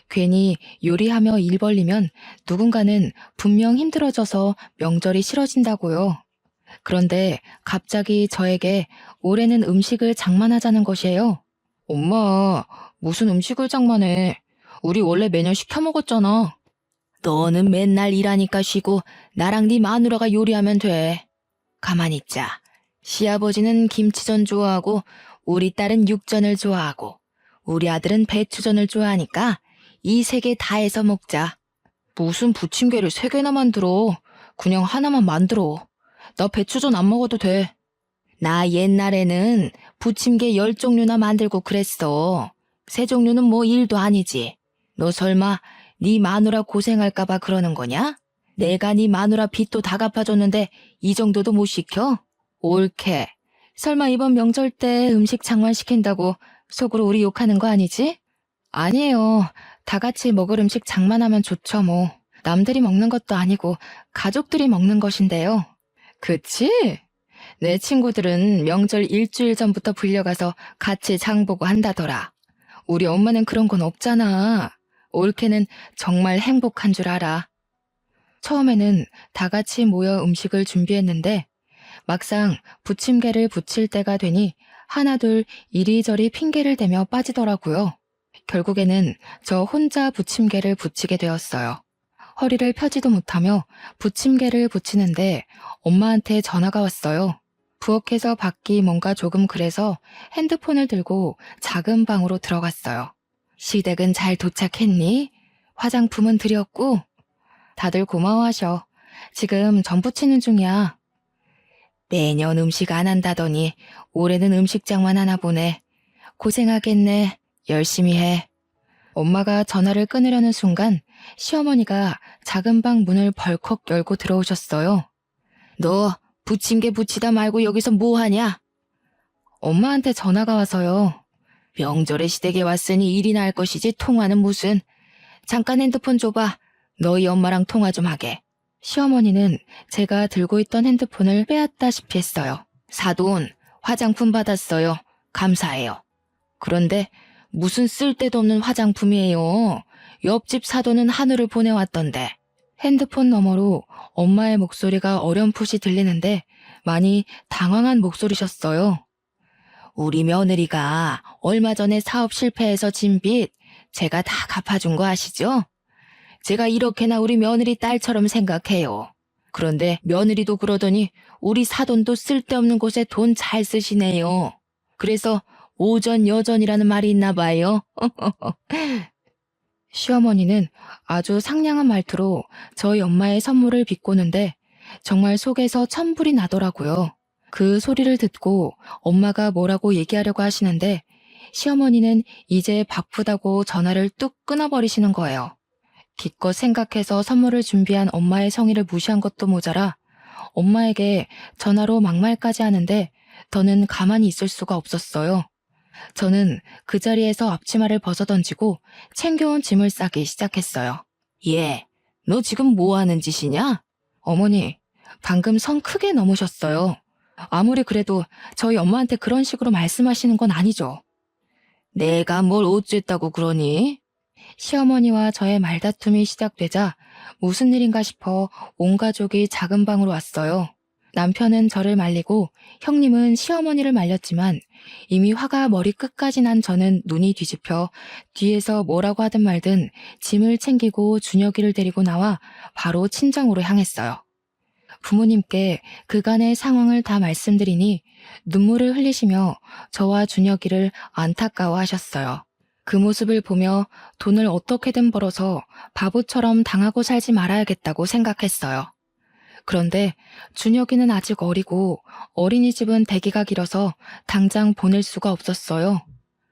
괜히 요리하며 일 벌리면 누군가는 분명 힘들어져서 명절이 싫어진다고요. 그런데 갑자기 저에게 올해는 음식을 장만하자는 것이에요. 엄마, 무슨 음식을 장만해? 우리 원래 매년 시켜 먹었잖아. 너는 맨날 일하니까 쉬고 나랑 네 마누라가 요리하면 돼. 가만히 있자. 시아버지는 김치전 좋아하고 우리 딸은 육전을 좋아하고 우리 아들은 배추전을 좋아하니까 이 3개 다 해서 먹자. 무슨 부침개를 3개나 만들어. 그냥 하나만 만들어. 나 배추전 안 먹어도 돼. 나 옛날에는 부침개 10종류나 만들고 그랬어. 3종류는 뭐 일도 아니지. 너 설마 네 마누라 고생할까봐 그러는 거냐? 내가 네 마누라 빚도 다 갚아줬는데 이 정도도 못 시켜? 옳게. 설마 이번 명절 때 음식 장만시킨다고 속으로 우리 욕하는 거 아니지? 아니에요. 다 같이 먹을 음식 장만하면 좋죠 뭐. 남들이 먹는 것도 아니고 가족들이 먹는 것인데요. 그치? 내 친구들은 명절 일주일 전부터 불려가서 같이 장 보고 한다더라. 우리 엄마는 그런 건 없잖아. 올케는 정말 행복한 줄 알아. 처음에는 다 같이 모여 음식을 준비했는데 막상 부침개를 부칠 때가 되니 하나둘 이리저리 핑계를 대며 빠지더라고요. 결국에는 저 혼자 부침개를 부치게 되었어요. 허리를 펴지도 못하며 부침개를 부치는데 엄마한테 전화가 왔어요. 부엌에서 밖이 뭔가 조금 그래서 핸드폰을 들고 작은 방으로 들어갔어요. 시댁은 잘 도착했니? 화장품은 드렸고? 다들 고마워하셔. 지금 전 부치는 중이야. 매년 음식 안 한다더니 올해는 음식장만 하나 보네. 고생하겠네. 열심히 해. 엄마가 전화를 끊으려는 순간 시어머니가 작은 방 문을 벌컥 열고 들어오셨어요. 너 부침개 부치다 말고 여기서 뭐 하냐? 엄마한테 전화가 와서요. 명절에 시댁에 왔으니 일이나 할 것이지 통화는 무슨. 잠깐 핸드폰 줘봐. 너희 엄마랑 통화 좀 하게. 시어머니는 제가 들고 있던 핸드폰을 빼앗다시피 했어요. 사돈, 화장품 받았어요. 감사해요. 그런데 무슨 쓸데도 없는 화장품이에요. 옆집 사돈은 한우를 보내왔던데. 핸드폰 너머로 엄마의 목소리가 어렴풋이 들리는데 많이 당황한 목소리셨어요. 우리 며느리가 얼마 전에 사업 실패해서 진 빚 제가 다 갚아준 거 아시죠? 제가 이렇게나 우리 며느리 딸처럼 생각해요. 그런데 며느리도 그러더니 우리 사돈도 쓸데없는 곳에 돈 잘 쓰시네요. 그래서 오전 여전이라는 말이 있나 봐요. 시어머니는 아주 상냥한 말투로 저희 엄마의 선물을 비꼬는데 정말 속에서 천불이 나더라고요. 그 소리를 듣고 엄마가 뭐라고 얘기하려고 하시는데 시어머니는 이제 바쁘다고 전화를 뚝 끊어버리시는 거예요. 기껏 생각해서 선물을 준비한 엄마의 성의를 무시한 것도 모자라 엄마에게 전화로 막말까지 하는데 더는 가만히 있을 수가 없었어요. 저는 그 자리에서 앞치마를 벗어던지고 챙겨온 짐을 싸기 시작했어요. 얘, 너 지금 뭐 하는 짓이냐? 어머니, 방금 선 크게 넘으셨어요. 아무리 그래도 저희 엄마한테 그런 식으로 말씀하시는 건 아니죠. 내가 뭘 어쨌다고 그러니? 시어머니와 저의 말다툼이 시작되자 무슨 일인가 싶어 온 가족이 작은 방으로 왔어요. 남편은 저를 말리고 형님은 시어머니를 말렸지만 이미 화가 머리 끝까지 난 저는 눈이 뒤집혀 뒤에서 뭐라고 하든 말든 짐을 챙기고 준혁이를 데리고 나와 바로 친정으로 향했어요. 부모님께 그간의 상황을 다 말씀드리니 눈물을 흘리시며 저와 준혁이를 안타까워하셨어요. 그 모습을 보며 돈을 어떻게든 벌어서 바보처럼 당하고 살지 말아야겠다고 생각했어요. 그런데 준혁이는 아직 어리고 어린이집은 대기가 길어서 당장 보낼 수가 없었어요.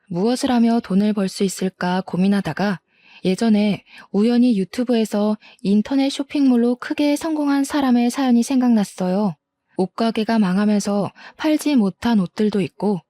무엇을 하며 돈을 벌 수 있을까 고민하다가 예전에 우연히 유튜브에서 인터넷 쇼핑몰로 크게 성공한 사람의 사연이 생각났어요. 옷가게가 망하면서 팔지 못한 옷들도 있고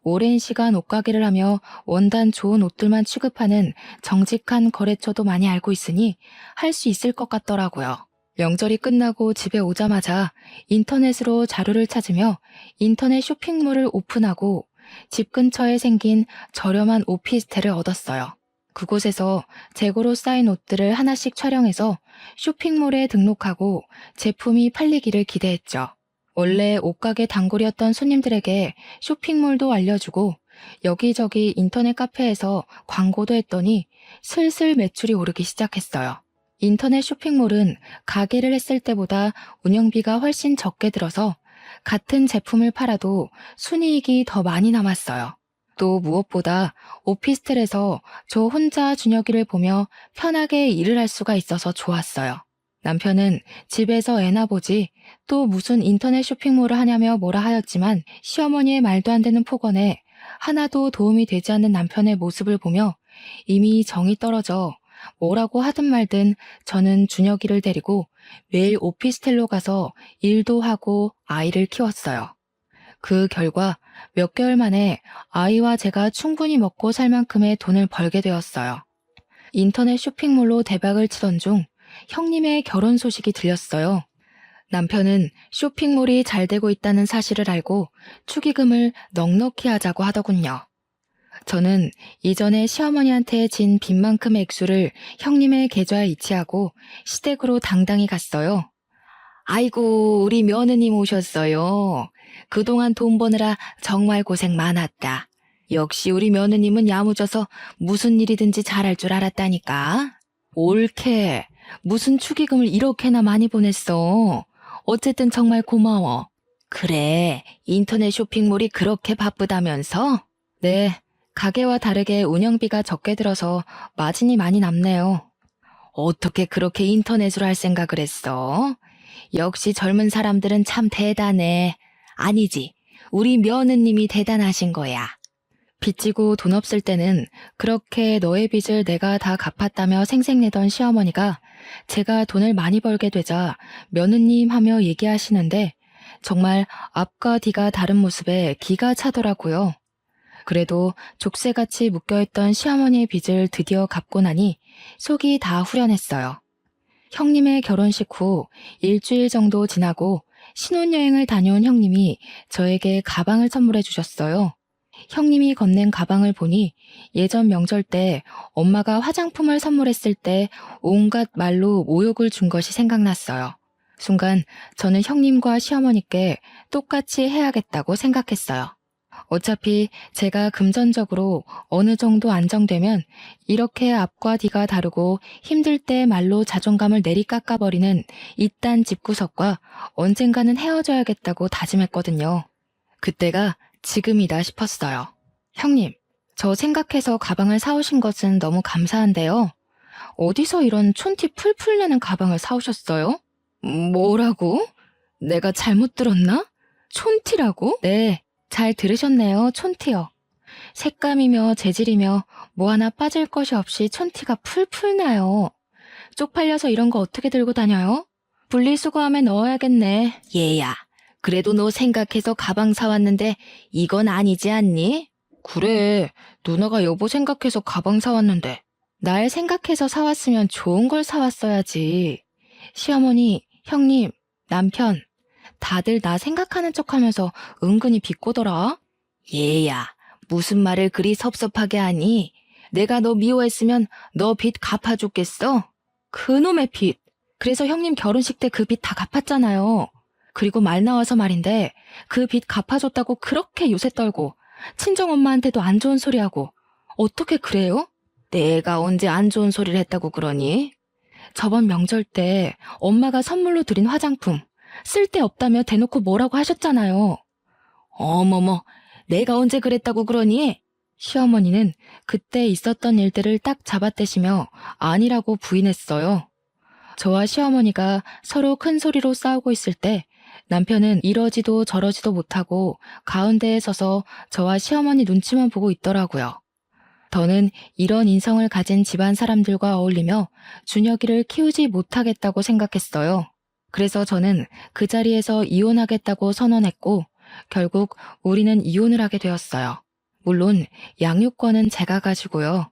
오랜 시간 옷가게를 하며 원단 좋은 옷들만 취급하는 정직한 거래처도 많이 알고 있으니 할 수 있을 것 같더라고요. 명절이 끝나고 집에 오자마자 인터넷으로 자료를 찾으며 인터넷 쇼핑몰을 오픈하고 집 근처에 생긴 저렴한 오피스텔을 얻었어요. 그곳에서 재고로 쌓인 옷들을 하나씩 촬영해서 쇼핑몰에 등록하고 제품이 팔리기를 기대했죠. 원래 옷가게 단골이었던 손님들에게 쇼핑몰도 알려주고 여기저기 인터넷 카페에서 광고도 했더니 슬슬 매출이 오르기 시작했어요. 인터넷 쇼핑몰은 가게를 했을 때보다 운영비가 훨씬 적게 들어서 같은 제품을 팔아도 순이익이 더 많이 남았어요. 또 무엇보다 오피스텔에서 저 혼자 준혁이를 보며 편하게 일을 할 수가 있어서 좋았어요. 남편은 집에서 애나 보지 또 무슨 인터넷 쇼핑몰을 하냐며 뭐라 하였지만 시어머니의 말도 안 되는 폭언에 하나도 도움이 되지 않는 남편의 모습을 보며 이미 정이 떨어져 뭐라고 하든 말든 저는 준혁이를 데리고 매일 오피스텔로 가서 일도 하고 아이를 키웠어요. 그 결과 몇 개월 만에 아이와 제가 충분히 먹고 살 만큼의 돈을 벌게 되었어요. 인터넷 쇼핑몰로 대박을 치던 중 형님의 결혼 소식이 들렸어요. 남편은 쇼핑몰이 잘 되고 있다는 사실을 알고 축의금을 넉넉히 하자고 하더군요. 저는 이전에 시어머니한테 진 빚만큼의 액수를 형님의 계좌에 이체하고 시댁으로 당당히 갔어요. 아이고, 우리 며느님 오셨어요. 그동안 돈 버느라 정말 고생 많았다. 역시 우리 며느님은 야무져서 무슨 일이든지 잘할 줄 알았다니까. 옳게. 무슨 축의금을 이렇게나 많이 보냈어. 어쨌든 정말 고마워. 그래, 인터넷 쇼핑몰이 그렇게 바쁘다면서? 네, 가게와 다르게 운영비가 적게 들어서 마진이 많이 남네요. 어떻게 그렇게 인터넷으로 할 생각을 했어? 역시 젊은 사람들은 참 대단해. 아니지, 우리 며느님이 대단하신 거야. 빚지고 돈 없을 때는 그렇게 너의 빚을 내가 다 갚았다며 생색내던 시어머니가 제가 돈을 많이 벌게 되자 며느님 하며 얘기하시는데 정말 앞과 뒤가 다른 모습에 기가 차더라고요. 그래도 족쇄같이 묶여있던 시어머니의 빚을 드디어 갚고 나니 속이 다 후련했어요. 형님의 결혼식 후 일주일 정도 지나고 신혼여행을 다녀온 형님이 저에게 가방을 선물해 주셨어요. 형님이 건넨 가방을 보니 예전 명절 때 엄마가 화장품을 선물했을 때 온갖 말로 모욕을 준 것이 생각났어요. 순간 저는 형님과 시어머니께 똑같이 해야겠다고 생각했어요. 어차피 제가 금전적으로 어느 정도 안정되면 이렇게 앞과 뒤가 다르고 힘들 때 말로 자존감을 내리깎아버리는 이딴 집구석과 언젠가는 헤어져야겠다고 다짐했거든요. 그때가 지금이다 싶었어요. 형님, 저 생각해서 가방을 사오신 것은 너무 감사한데요. 어디서 이런 촌티 풀풀 내는 가방을 사오셨어요? 뭐라고? 내가 잘못 들었나? 촌티라고? 네, 잘 들으셨네요. 촌티요. 색감이며 재질이며 뭐 하나 빠질 것이 없이 촌티가 풀풀 나요. 쪽팔려서 이런 거 어떻게 들고 다녀요? 분리수거함에 넣어야겠네. 얘야, 그래도 너 생각해서 가방 사왔는데 이건 아니지 않니? 그래, 누나가 여보 생각해서 가방 사왔는데 날 생각해서 사왔으면 좋은 걸 사왔어야지. 시어머니, 형님, 남편 다들 나 생각하는 척하면서 은근히 비꼬더라. 얘야, 무슨 말을 그리 섭섭하게 하니? 내가 너 미워했으면 너 빚 갚아줬겠어? 그놈의 빚. 그래서 형님 결혼식 때 그 빚 다 갚았잖아요. 그리고 말 나와서 말인데 그 빚 갚아줬다고 그렇게 요새 떨고 친정엄마한테도 안 좋은 소리 하고 어떻게 그래요? 내가 언제 안 좋은 소리를 했다고 그러니? 저번 명절 때 엄마가 선물로 드린 화장품 쓸데없다며 대놓고 뭐라고 하셨잖아요. 어머머, 내가 언제 그랬다고 그러니? 시어머니는 그때 있었던 일들을 딱 잡아떼시며 아니라고 부인했어요. 저와 시어머니가 서로 큰 소리로 싸우고 있을 때 남편은 이러지도 저러지도 못하고 가운데에 서서 저와 시어머니 눈치만 보고 있더라고요. 더는 이런 인성을 가진 집안 사람들과 어울리며 준혁이를 키우지 못하겠다고 생각했어요. 그래서 저는 그 자리에서 이혼하겠다고 선언했고 결국 우리는 이혼을 하게 되었어요. 물론 양육권은 제가 가지고요.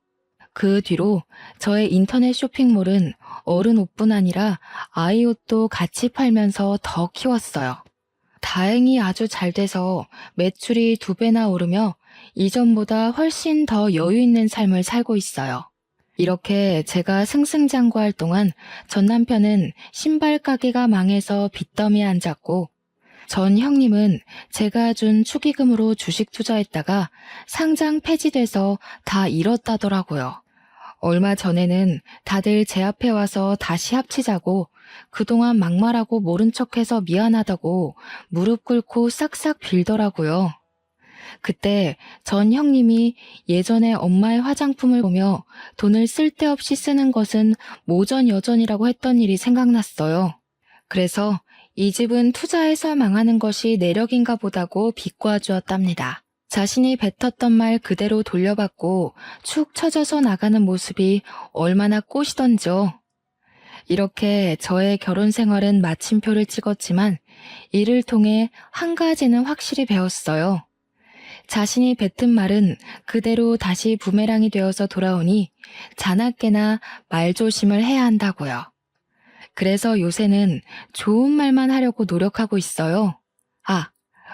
그 뒤로 저의 인터넷 쇼핑몰은 어른 옷뿐 아니라 아이 옷도 같이 팔면서 더 키웠어요. 다행히 아주 잘 돼서 매출이 2배나 오르며 이전보다 훨씬 더 여유 있는 삶을 살고 있어요. 이렇게 제가 승승장구할 동안 전 남편은 신발 가게가 망해서 빚더미에 앉았고 전 형님은 제가 준 축의금으로 주식 투자했다가 상장 폐지돼서 다 잃었다더라고요. 얼마 전에는 다들 제 앞에 와서 다시 합치자고 그동안 막말하고 모른 척해서 미안하다고 무릎 꿇고 싹싹 빌더라고요. 그때 전 형님이 예전에 엄마의 화장품을 보며 돈을 쓸데없이 쓰는 것은 모전여전이라고 했던 일이 생각났어요. 그래서 이 집은 투자해서 망하는 것이 내력인가 보다고 비꼬아주었답니다. 자신이 뱉었던 말 그대로 돌려받고 축 처져서 나가는 모습이 얼마나 꼬시던지요. 이렇게 저의 결혼 생활은 마침표를 찍었지만 이를 통해 한 가지는 확실히 배웠어요. 자신이 뱉은 말은 그대로 다시 부메랑이 되어서 돌아오니 자나깨나 말조심을 해야 한다고요. 그래서 요새는 좋은 말만 하려고 노력하고 있어요.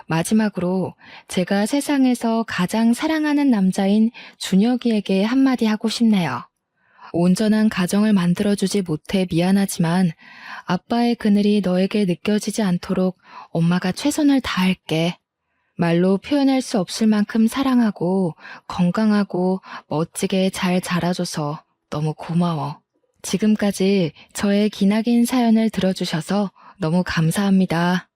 마지막으로 제가 세상에서 가장 사랑하는 남자인 준혁이에게 한마디 하고 싶네요. 온전한 가정을 만들어주지 못해 미안하지만 아빠의 그늘이 너에게 느껴지지 않도록 엄마가 최선을 다할게. 말로 표현할 수 없을 만큼 사랑하고 건강하고 멋지게 잘 자라줘서 너무 고마워. 지금까지 저의 기나긴 사연을 들어주셔서 너무 감사합니다.